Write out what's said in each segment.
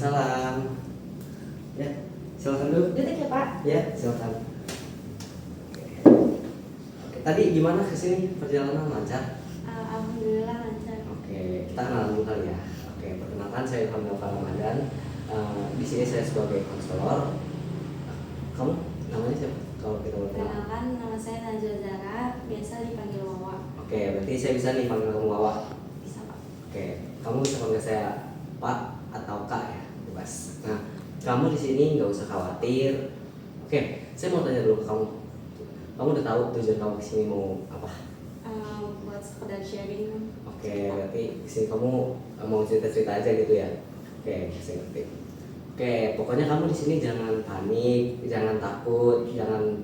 Waalaikumsalam. Ya, silakan dulu. Duduk ya Pak. Ya, silakan. Oke, tadi gimana kesini perjalanan lancar? Alhamdulillah lancar. Oke, kita kenalan dulu kali ya. Oke, perkenalkan saya Ilham Nova Ramadan. Di sini saya sebagai konselor. Kamu namanya siapa? Kalau kita boleh kenal. Perkenalkan, nama saya Najwa Zara, biasa dipanggil Wawa. Oke, berarti saya bisa nih panggil kamu Wawa. Bisa Pak. Oke, kamu bisa panggil saya Pak atau Kak ya, bebas. Nah, kamu di sini nggak usah khawatir. Oke, saya mau tanya dulu ke kamu. Kamu udah tahu tujuan kamu kesini mau apa? Buat sekedar sharing. Oke, berarti kesini kamu mau cerita-cerita aja gitu ya? Oke, saya ngerti. Oke, pokoknya kamu di sini jangan panik, jangan takut, jangan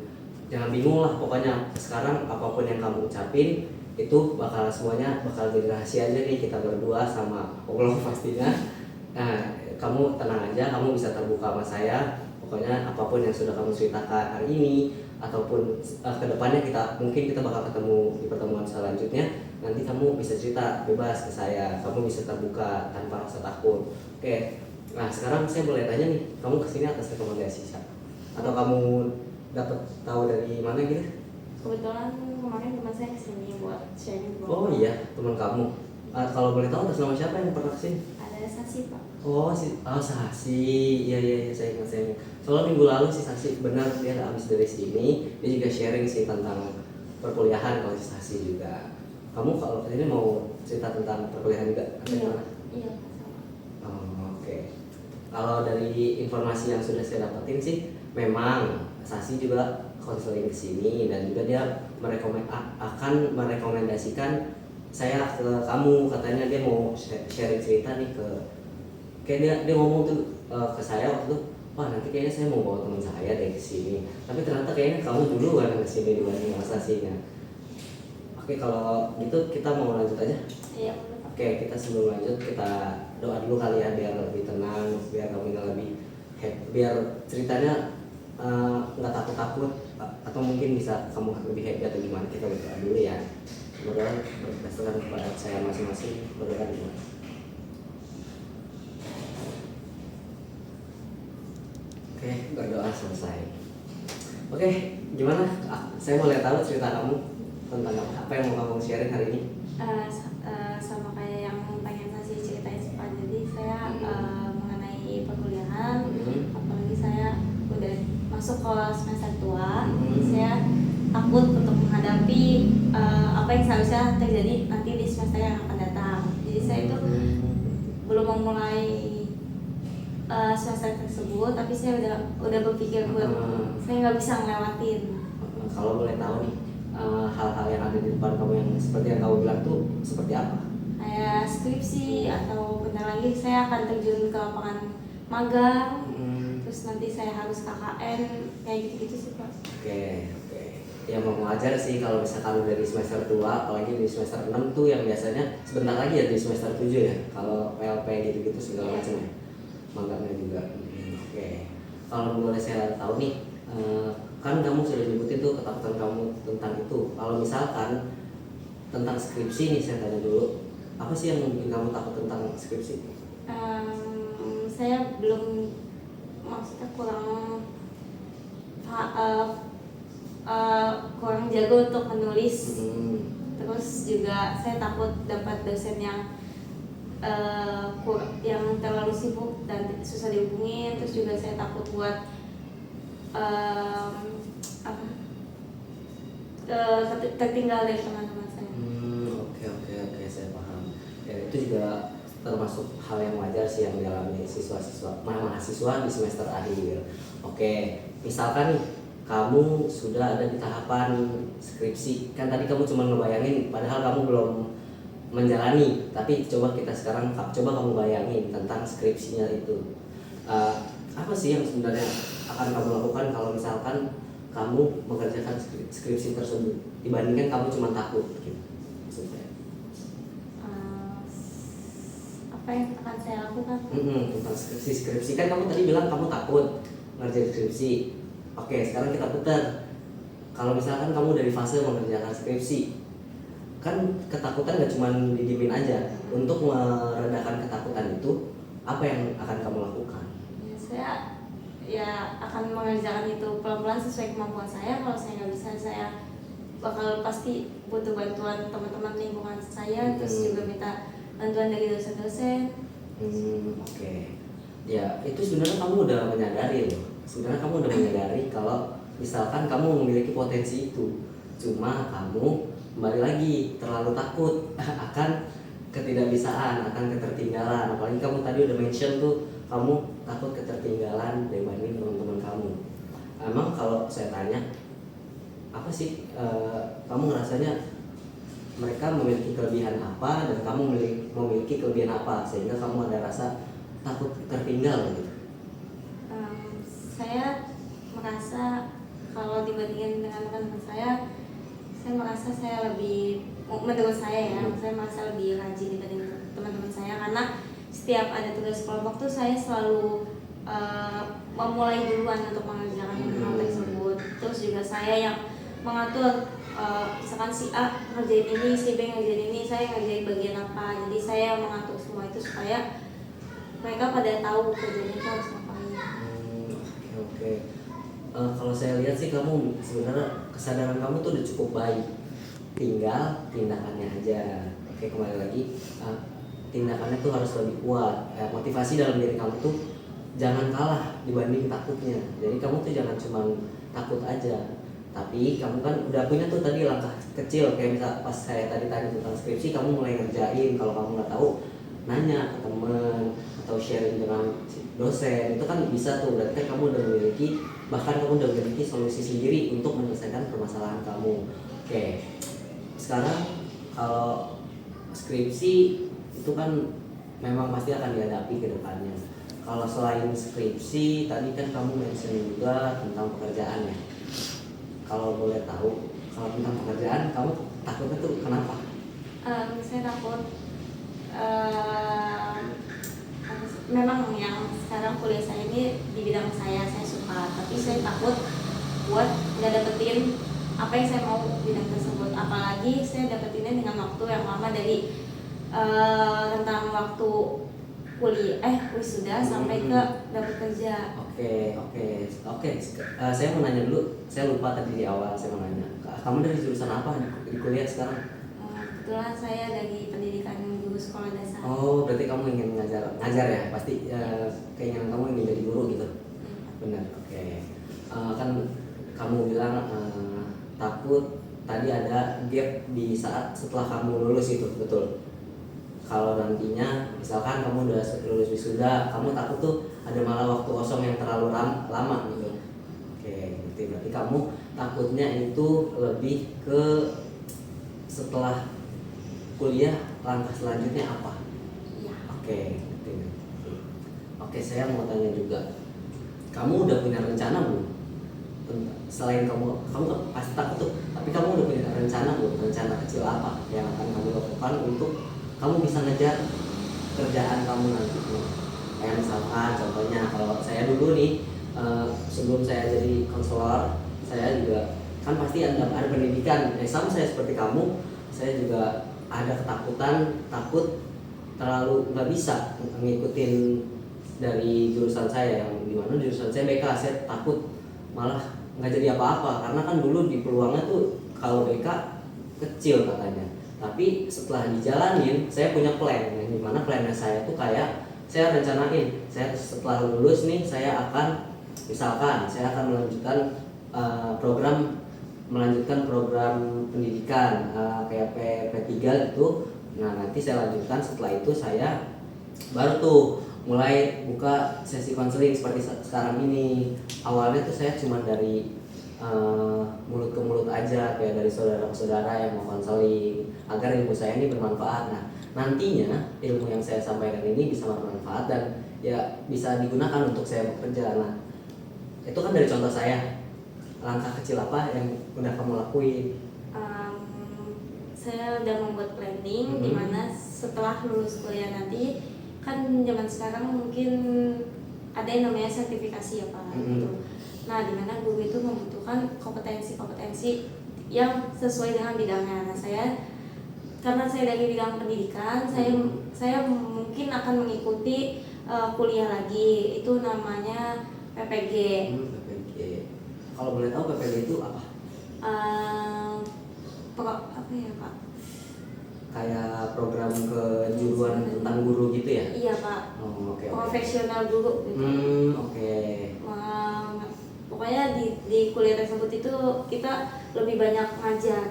bingung lah. Pokoknya sekarang apapun yang kamu ucapin itu semuanya bakal jadi rahasia aja nih kita berdua sama Allah pastinya. Nah, kamu tenang aja, kamu bisa terbuka sama saya. Pokoknya apapun yang sudah kamu ceritakan hari ini ataupun kedepannya mungkin kita bakal ketemu di pertemuan selanjutnya. Nanti kamu bisa cerita bebas ke saya, kamu bisa terbuka tanpa rasa takut. Oke, nah sekarang saya boleh tanya nih, kamu kesini atas rekomendasi siapa? Atau kamu dapat tahu dari mana gitu? Kebetulan kemarin teman saya kesini buat sharing. Oh iya, teman kamu. Kalau boleh tahu atas nama siapa yang pernah kesini? Ada saksi Pak. Oh, Sasi. Iya, saya ingat. Soalnya minggu lalu si Sasi benar dia udah habis dari sini, dia juga sharing sih tentang perkuliahan kalau si Sasi juga. Kamu kalau ini mau cerita tentang perkuliahan juga atau gimana? Iya Pak sama. Oh, oke. Kalau dari informasi yang sudah saya dapetin sih, memang Sasi juga konseling ke sini dan juga dia akan merekomendasikan saya ke kamu. Katanya dia mau sharing cerita nih kayak dia ngomong tuh ke saya waktu itu, wah nanti kayaknya saya mau bawa teman saya deh ke sini. Tapi ternyata kayaknya kamu dulu kan ke sini dibanding Mas Sasinya. Oke, kalau gitu kita mau lanjut aja. Iya boleh Pak. Oke, kita sebelum lanjut kita doa dulu kali ya biar lebih tenang, biar kamu lebih happy, biar ceritanya nggak takut-takut atau mungkin bisa kamu lebih happy atau gimana. Kita berdoa dulu ya. Berdoa berdasarkan kepada saya masing-masing, berdoa dulu. Oke, berdoa selesai. Oke, gimana? Saya mau lihat tahu cerita kamu tentang apa yang mau kamu sharing hari ini. Sama kayak yang pengen kasih ceritain sih Pak. Jadi saya mengenai perkuliahan, apalagi saya udah masuk ke semester tua, saya takut untuk menghadapi apa yang seharusnya terjadi nanti di semester yang akan datang. Jadi saya itu belum memulai semester tersebut, tapi saya udah berpikir buat saya nggak bisa ngelewatin. Kalau boleh tahu nih, hal-hal yang ada di depan kamu yang seperti yang kamu bilang tuh seperti apa? Kayak skripsi atau bentar lagi saya akan terjun ke lapangan magang, terus nanti saya harus KKN, kayak gitu-gitu sih Pak. Oke. Ya mau wajar sih kalau misalkan dari semester tua, apalagi di semester 6 tuh yang biasanya sebentar lagi ya di semester 7 ya. Kalau PLP gitu-gitu segala macam ya. Magangnya juga. Oke. Kalau boleh saya tahu nih, kan kamu sudah nyebutin tuh ketakutan kamu tentang itu. Kalau misalkan tentang skripsi nih saya tanya dulu, apa sih yang bikin kamu takut tentang skripsi? Saya belum, maksudnya kurang jago untuk menulis. Terus juga saya takut dapat dosen yang terlalu sibuk dan susah dihubungin. Terus juga saya takut buat tertinggal dari teman-teman saya. Oke, saya paham. Ya, itu juga termasuk hal yang wajar sih yang dialami mahasiswa di semester akhir. Oke, misalkan nih kamu sudah ada di tahapan skripsi, kan tadi kamu cuma ngebayangin, padahal kamu belum menjalani. Tapi coba kamu bayangin tentang skripsinya itu. Apa sih yang sebenarnya akan kamu lakukan kalau misalkan kamu mengerjakan skripsi tersebut dibandingkan kamu cuma takut gitu? Maksudnya apa yang akan saya lakukan? Tentang skripsi kan kamu tadi bilang kamu takut ngerjain skripsi. Oke, sekarang kita putar. Kalau misalkan kamu dari fase mengerjakan skripsi, kan ketakutan gak cuma didiemin aja. Untuk meredakan ketakutan itu, apa yang akan kamu lakukan? Ya, saya ya akan mengerjakan itu pelan-pelan sesuai kemampuan saya. Kalau saya nggak bisa, saya bakal pasti butuh bantuan teman-teman lingkungan saya, terus juga minta bantuan dari dosen-dosen. Oke. Ya, itu sebenarnya kamu udah menyadari loh. Sebenarnya kamu udah menyadari kalau misalkan kamu memiliki potensi itu. Cuma kamu kembali lagi terlalu takut akan ketidakbisaan, akan ketertinggalan. Apalagi kamu tadi udah mention tuh kamu takut ketertinggalan dibanding teman-teman kamu. Emang kalau saya tanya, apa sih kamu ngerasanya mereka memiliki kelebihan apa dan kamu memiliki kelebihan apa sehingga kamu ada rasa takut tertinggal gitu? Saya merasa kalau dibandingin dengan teman-teman saya merasa saya lebih, menurut saya ya, saya merasa lebih rajin dibanding teman-teman saya, karena setiap ada tugas kelompok tuh saya selalu memulai duluan untuk mengerjakan hal tersebut. Terus juga saya yang mengatur, misalkan si A ngerjain ini, si B ngerjain ini, saya ngerjain bagian apa. Jadi saya mengatur semua itu supaya mereka pada tahu kerjanya itu harus ngapain. Oke. Kalau saya lihat sih kamu sebenarnya kesadaran kamu tuh udah cukup baik. Tinggal tindakannya aja. Oke, kembali lagi, tindakannya tuh harus lebih kuat. Motivasi dalam diri kamu tuh jangan kalah dibanding takutnya. Jadi kamu tuh jangan cuma takut aja, tapi kamu kan udah punya tuh tadi langkah kecil. Kayak misal pas saya tadi tanya tentang skripsi, kamu mulai ngerjain. Kalau kamu nggak tahu, nanya ke teman atau sharing dengan dosen, itu kan bisa tuh. Berarti kamu udah memiliki, bahkan kamu udah memiliki solusi sendiri untuk menyelesaikan permasalahan kamu. Oke, sekarang kalau skripsi itu kan memang pasti akan dihadapi ke depannya. Kalau selain skripsi, tadi kan kamu mention juga tentang pekerjaan ya. Kalau boleh tahu, kalau tentang pekerjaan, kamu takutnya tuh kenapa? Saya takut, memang yang sekarang kuliah saya ini di bidang saya suka, tapi saya takut buat nggak dapetin apa yang saya mau bidang tersebut. Apalagi saya dapetinnya dengan waktu yang lama, dari tentang waktu kuliah wisuda sampai ke dapat kerja. Oke. Saya mau nanya dulu, saya lupa tadi di awal saya mau nanya. Kamu dari jurusan apa di kuliah sekarang? Kebetulan saya dari pendidikan guru sekolah dasar. Oh, berarti kamu ingin ngajar ya? Pasti keinginan kamu ingin jadi guru gitu. Benar. Oke. Kan kamu bilang takut tadi ada gap di saat setelah kamu lulus itu, betul? Kalau nantinya misalkan kamu udah lulus wisuda, kamu takut tuh ada malah waktu kosong yang terlalu lama gitu. Oke, berarti kamu takutnya itu lebih ke setelah kuliah langkah selanjutnya apa? Iya. Oke, saya mau tanya juga, kamu udah punya rencana belum? Selain kamu pasti takut tuh, tapi kamu udah punya rencana belum? Rencana kecil apa yang akan kamu lakukan untuk kamu bisa ngejar kerjaan kamu nantinya? Kayak misalkan contohnya, kalau saya dulu nih, sebelum saya jadi konselor, saya juga kan pasti ada pendidikan. Sama saya seperti kamu, saya juga ada ketakutan, takut terlalu nggak bisa ngikutin dari jurusan saya, yang dimana jurusan saya BK. Saya takut malah nggak jadi apa-apa, karena kan dulu di peluangnya tuh kalau BK kecil katanya. Tapi setelah dijalanin, saya punya plan, yang dimana plannya saya tuh kayak saya rencanain, saya setelah lulus nih, saya akan misalkan saya akan melanjutkan program pendidikan kayak P3 gitu. Nah, nanti saya lanjutkan, setelah itu saya baru tuh mulai buka sesi konseling seperti sekarang ini. Awalnya tuh saya cuma dari mulut ke mulut aja, kayak dari saudara-saudara yang mau konseling agar ilmu saya ini bermanfaat. Nah, nantinya ilmu yang saya sampaikan ini bisa bermanfaat dan ya bisa digunakan untuk saya bekerja. Nah, itu kan dari contoh saya. Langkah kecil apa yang udah kamu lakuin? Saya udah membuat planning, dimana setelah lulus kuliah nanti, kan zaman sekarang mungkin ada yang namanya sertifikasi ya Pak, gitu. Nah, dimana guru itu membutuhkan kompetensi yang sesuai dengan bidangnya. Nah, karena saya dari bidang pendidikan, saya mungkin akan mengikuti kuliah lagi, itu namanya PPG. PPG. Kalau boleh tahu PPG itu apa? Apa ya Pak? Kayak program kejuruan tentang guru gitu ya? Iya Pak. Oh, oke. Profesional guru gitu. Oke. Pokoknya di kuliah tersebut itu kita lebih banyak ngajar,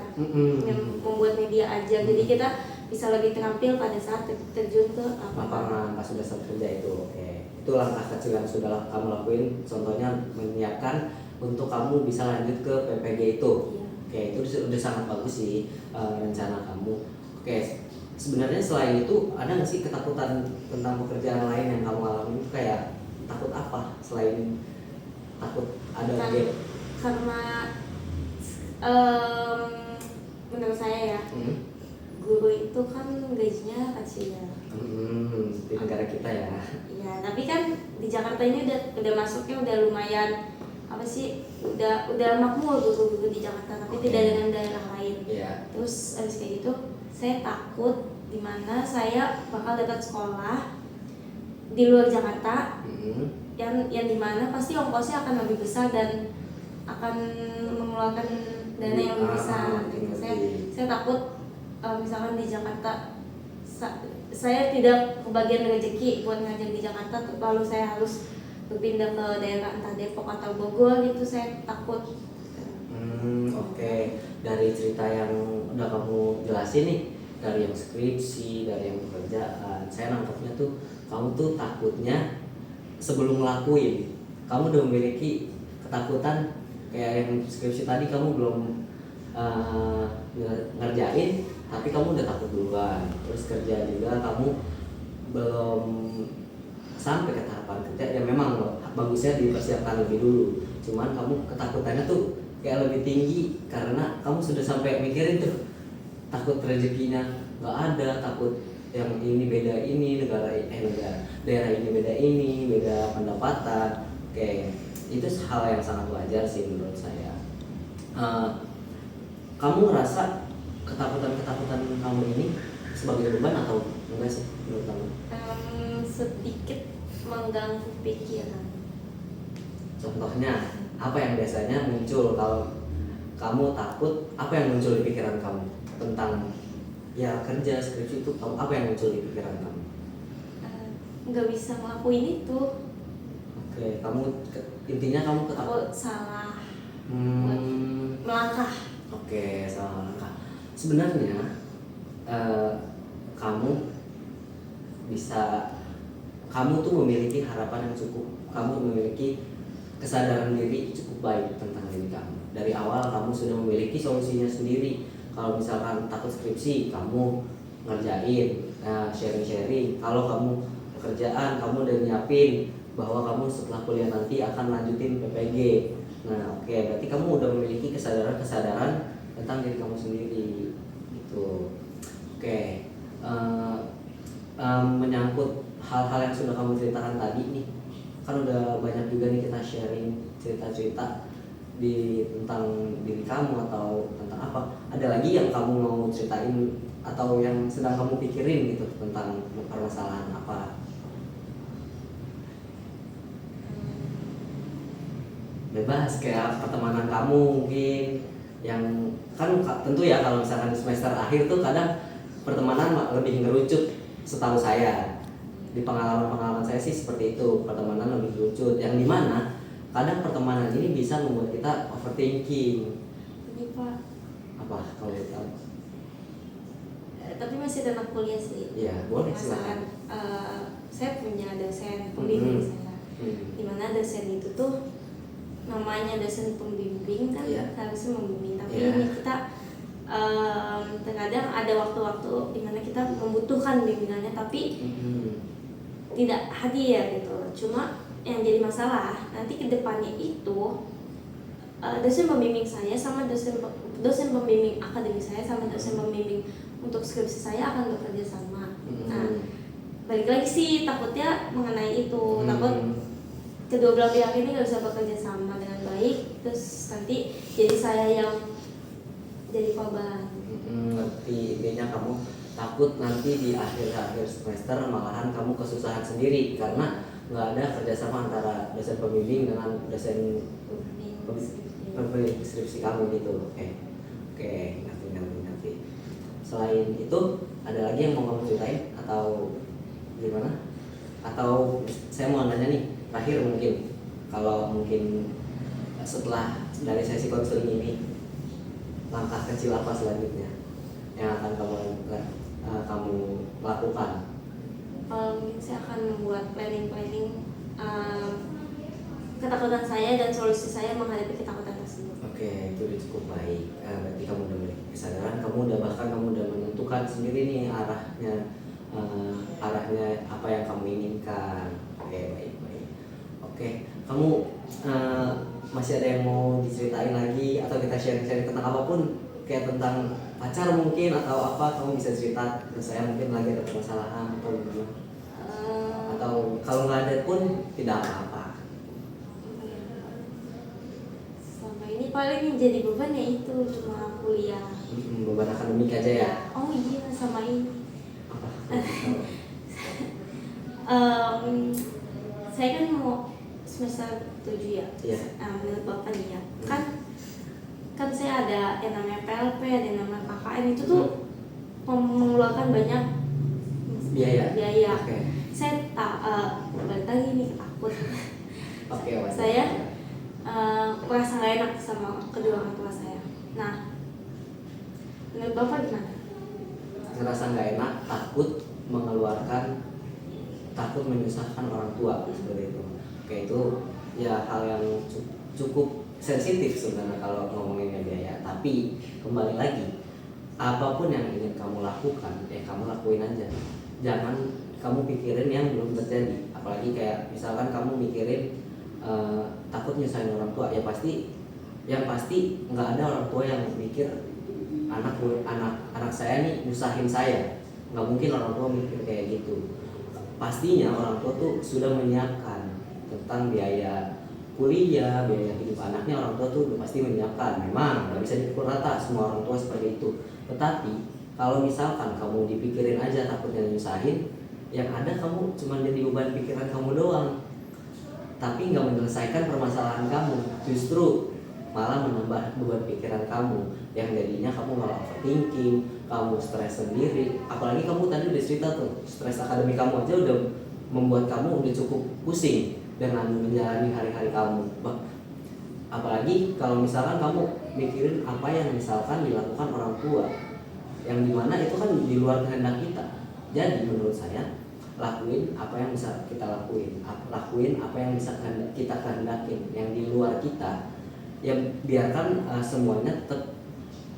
membuat media aja. Jadi kita bisa lebih terampil pada saat terjun ke lapangan pas sudah kerja itu. Oke. Itu langkah kecil yang sudah kamu lakuin. Contohnya menyiapkan untuk kamu bisa lanjut ke PPG itu. Iya. Oke, itu udah sangat bagus sih rencana kamu. Oke, sebenarnya selain itu ada nggak sih ketakutan tentang pekerjaan lain yang kamu alami? Itu kayak takut apa selain takut ada gap? Karena menurut saya ya, guru itu kan gajinya kecil ya. Di negara kita ya. Iya, tapi kan di Jakarta ini udah masuknya udah lumayan apa sih, udah makmur guru-guru di Jakarta, tapi tidak dengan daerah lain. Yeah. Terus abis kayak gitu saya takut dimana saya bakal dapat sekolah di luar Jakarta, yang dimana pasti ongkosnya akan lebih besar dan akan mengeluarkan dana yang lebih besar gitu. Saya takut misalkan di Jakarta saya tidak kebagian rezeki buat ngajar di Jakarta, lalu saya harus berpindah ke daerah entah Depok atau Bogor gitu, saya takut. Oke. Dari cerita yang udah kamu jelasin nih, dari yang skripsi, dari yang pekerjaan, saya nangkepnya tuh kamu tuh takutnya sebelum ngelakuin, kamu udah memiliki ketakutan. Kayak yang skripsi tadi kamu belum ngerjain, tapi kamu udah takut duluan. Terus kerja juga kamu belum sampai ke tahapan kerja, ya memang bagusnya dipersiapkan lebih dulu. Cuman kamu ketakutannya tuh kayak lebih tinggi karena kamu sudah sampai mikirin tuh, takut rezekinya nggak ada, takut yang ini beda ini daerah ini beda pendapatan. Oke, itu hal yang sangat wajar sih menurut saya. Kamu ngerasa ketakutan kamu ini sebagai beban atau enggak sih menurut kamu? Sedikit mengganggu pikiran. Contohnya apa yang biasanya muncul kalau kamu takut? Apa yang muncul di pikiran kamu tentang ya kerja skripsi itu? Apa yang muncul di pikiran kamu? Nggak bisa ngelakuin itu. Oke, kamu intinya kamu takut salah melangkah. Oke, salah melangkah. Sebenarnya kamu tuh memiliki harapan yang cukup, kamu memiliki kesadaran diri cukup baik tentang diri kamu. Dari awal kamu sudah memiliki solusinya sendiri. Kalau misalkan takut skripsi, kamu ngerjain, sharing-sharing. Kalau kamu pekerjaan, kamu udah nyiapin bahwa kamu setelah kuliah nanti akan lanjutin PPG. Nah, oke, berarti kamu udah memiliki kesadaran tentang diri kamu sendiri, gitu. Oke, menyangkut hal-hal yang sudah kamu ceritakan tadi nih, kan udah banyak juga nih kita sharing cerita-cerita tentang diri kamu atau tentang apa. Ada lagi yang kamu mau ceritain atau yang sedang kamu pikirin gitu tentang permasalahan apa? Bebas, kayak pertemanan kamu mungkin yang kan tentu ya, kalau misalkan semester akhir tuh kadang pertemanan lebih ngerucut. Setahu saya di pengalaman saya sih seperti itu, pertemanan lebih ngerucut, yang dimana kadang pertemanan ini bisa membuat kita overthinking. Ini Pak, apa kalau tahu? Tapi masih tentang kuliah sih. Iya, boleh silakan. Saya punya dosen pembimbing saya, dimana dosen itu tuh namanya dosen pembimbing kan, harusnya membimbing, tapi ini kita terkadang ada waktu-waktu dimana kita membutuhkan bimbingannya tapi tidak hadir gitu. Cuma yang jadi masalah nanti kedepannya itu dosen pembimbing saya sama dosen pembimbing akademik saya sama dosen pembimbing untuk skripsi saya akan bekerja sama. Nah, balik lagi sih takutnya mengenai itu, takut kedua belah pihak ini nggak bisa bekerja sama dengan baik, terus nanti jadi saya yang jadi korban. Ngerti, intinya kamu takut nanti di akhir semester malahan kamu kesusahan sendiri karena nggak ada kerjasama antara dosen pembimbing dengan dosen pembimbing skripsi kamu gitu. Oke, ngerti. Selain itu ada lagi yang mau kamu ceritain atau gimana? Atau saya mau nanya nih terakhir, mungkin kalau mungkin setelah dari sesi konseling ini langkah kecil apa selanjutnya yang akan kamu lakukan? Mungkin saya akan membuat planning ketakutan saya dan solusi saya menghadapi ketakutan tersebut. Oke, itu udah cukup baik. Berarti kamu udah memiliki kesadaran, kamu udah menentukan sendiri nih arahnya apa yang kamu inginkan. Oke, baik. Oke, kamu masih ada yang mau diceritain lagi atau kita sharing tentang apapun, kayak tentang pacar mungkin atau apa, kamu bisa cerita ke saya, mungkin lagi ada permasalahan atau gimana? Atau kalau nggak ada pun tidak apa-apa. Selama ini paling yang jadi beban ya itu cuma kuliah. Beban akademik aja ya? Oh iya, sama ini. Saya kan mau semester 7 ya. Iya. Menurut Bapak nih ya. Kan saya ada yang namanya PLP, ada yang namanya KKN, itu tuh mengeluarkan banyak biaya. Oke. Saya balik lagi nih takut. Oke, saya merasa nggak enak sama kedua orang tua saya. Nah, menurut Bapak gimana? Ngerasa nggak enak, takut menyusahkan orang tua seperti itu. Oke, itu ya hal yang cukup sensitif sebenarnya kalau ngomongin biaya. Tapi kembali lagi, apapun yang ingin kamu lakukan, kamu lakuin aja. Jangan kamu pikirin yang belum terjadi. Apalagi kayak misalkan kamu mikirin takut nyusahin orang tua, yang pasti nggak ada orang tua yang mikir anak saya nih nyusahin saya. Nggak mungkin orang tua mikir kayak gitu. Pastinya orang tua tuh sudah menyiapkan tentang biaya kuliah, biaya hidup anaknya. Orang tua tuh udah pasti menyiapkan. Memang nggak bisa dipukul rata semua orang tua seperti itu. Tetapi kalau misalkan kamu dipikirin aja takutnya nyusahin, yang ada kamu cuma jadi beban pikiran kamu doang, tapi nggak menyelesaikan permasalahan kamu. Justru malah menambah beban pikiran kamu, yang jadinya kamu malah overthinking, kamu stres sendiri. Apalagi kamu tadi udah cerita tuh, stres akademik kamu aja udah membuat kamu udah cukup pusing dengan menjalani hari-hari kamu. Apalagi kalau misalkan kamu mikirin apa yang misalkan dilakukan orang tua, yang dimana itu kan di luar kehendak kita. Jadi menurut saya, lakuin apa yang bisa kita lakuin apa yang bisa kita kehendakin. Yang di luar kita, ya biarkan semuanya tetap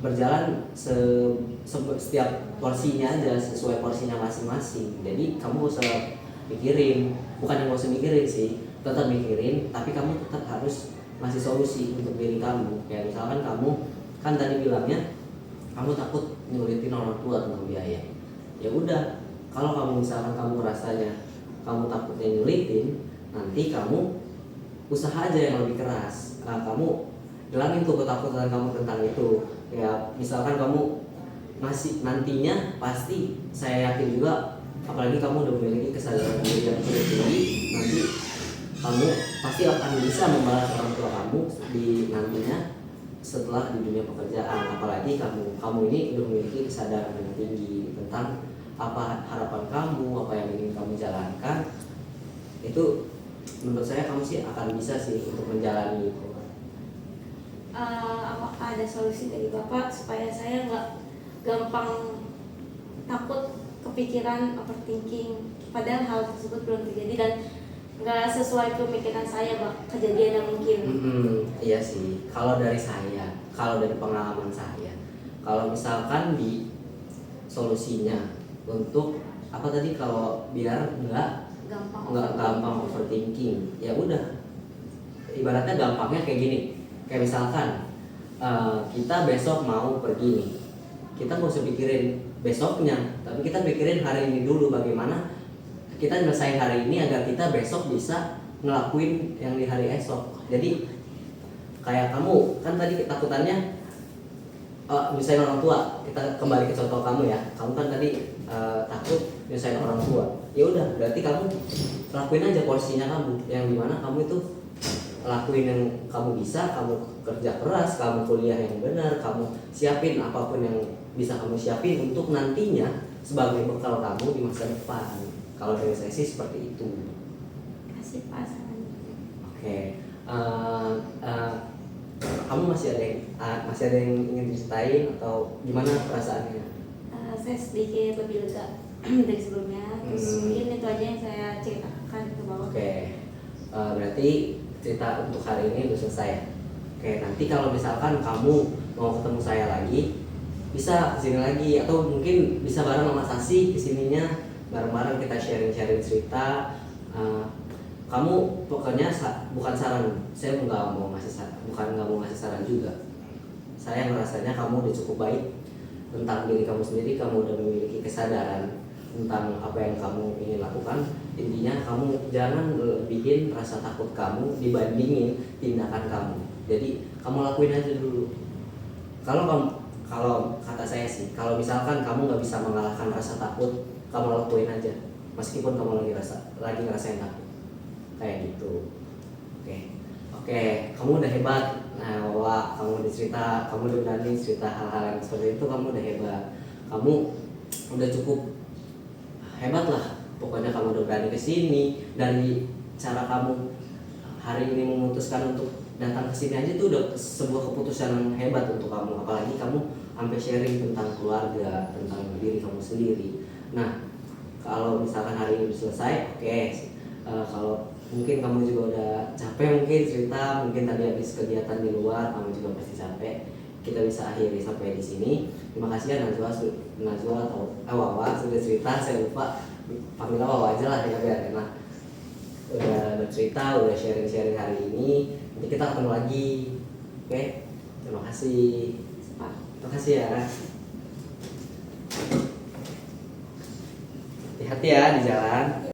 berjalan setiap porsinya aja, sesuai porsinya masing-masing. Jadi kamu gak usah mikirin, bukan yang gak usah mikirin sih, tetap mikirin, tapi kamu tetap harus ngasih solusi untuk diri kamu. Kayak misalkan kamu kan tadi bilangnya kamu takut nyulitin orang tua tentang biaya. Ya udah, kalau kamu misalkan kamu rasanya kamu takutnya nyulitin, nanti kamu usaha aja yang lebih keras. Kamu hilangin tuh ketakutan kamu tentang itu. Ya misalkan kamu masih nantinya, pasti saya yakin juga, apalagi kamu udah memiliki kesadaran diri yang cukup tinggi, nanti kamu pasti akan bisa membalas orang tua kamu di nantinya setelah di dunia pekerjaan. Apalagi kamu ini udah memiliki kesadaran yang tinggi tentang apa harapan kamu, apa yang ingin kamu jalankan. Itu menurut saya kamu sih akan bisa sih untuk menjalani itu. Apakah ada solusi dari Bapak supaya saya nggak gampang takut, kepikiran, overthinking, padahal hal tersebut belum terjadi dan nggak sesuai pemikiran saya, Pak, kejadian yang mungkin. Iya sih, kalau dari pengalaman saya, kalau misalkan di solusinya untuk apa tadi, kalau biar nggak gampang overthinking, ya udah, ibaratnya gampangnya kayak gini. Kayak misalkan kita besok mau pergi nih, kita nggak usah pikirin besoknya, tapi kita pikirin hari ini dulu, bagaimana kita nyelesain hari ini agar kita besok bisa ngelakuin yang di hari esok. Jadi kayak kamu kan tadi ketakutannya nyusahin orang tua. Kita kembali ke contoh kamu ya. Kamu kan tadi takut nyusahin orang tua. Ya udah, berarti kamu lakuin aja porsinya kamu. Yang dimana kamu itu lakuin yang kamu bisa, kamu kerja keras, kamu kuliah yang benar, kamu siapin apapun yang bisa kamu siapin untuk nantinya sebagai bekal kamu di masa depan. Kalau dari saya sih seperti itu. Kasih pasangan. Oke. Kamu masih ada yang ingin diceritain atau gimana perasaannya? Saya sedikit lebih lega dari sebelumnya. Terus mungkin itu aja yang saya ceritakan ke bawah. Oke. Berarti cerita untuk hari ini udah selesai ya? Oke, nanti kalau misalkan kamu mau ketemu saya lagi, bisa kesini lagi atau mungkin bisa bareng sama Sasi kesininya, bareng-bareng kita sharing-sharing cerita. Kamu pokoknya bukan saran, saya nggak mau ngasih saran juga. Saya ngerasanya kamu udah cukup baik tentang diri kamu sendiri, kamu udah memiliki kesadaran tentang apa yang kamu ingin lakukan. Intinya kamu jangan lebihin rasa takut kamu dibandingin tindakan kamu. Jadi kamu lakuin aja dulu. Kalau kata saya sih, kalau misalkan kamu nggak bisa mengalahkan rasa takut, kamu lakuin aja meskipun kamu lagi ngerasain takut kayak gitu. Oke, kamu udah hebat. Nah, Wawa, kamu udah cerita, kamu udah berani cerita hal-hal yang seperti itu, kamu udah hebat. Kamu udah cukup hebat lah. Pokoknya kamu udah berani kesini. Dari cara kamu hari ini memutuskan untuk datang kesini aja itu udah sebuah keputusan yang hebat untuk kamu. Apalagi kamu sampai sharing tentang keluarga, tentang diri kamu sendiri. Nah, kalau misalkan hari ini udah selesai, oke. Kalau mungkin kamu juga udah capek mungkin cerita, mungkin tadi habis kegiatan di luar, kamu juga pasti capek. Kita bisa akhiri sampai di sini. Terima kasih ya Najwa atau Wawa sudah cerita. Saya lupa panggil Wawa aja lah ya, biar enak. Udah bercerita, udah sharing-sharing hari ini. Nanti kita ketemu lagi. Oke, terima kasih. Terima kasih ya. Hati-hati ya di jalan.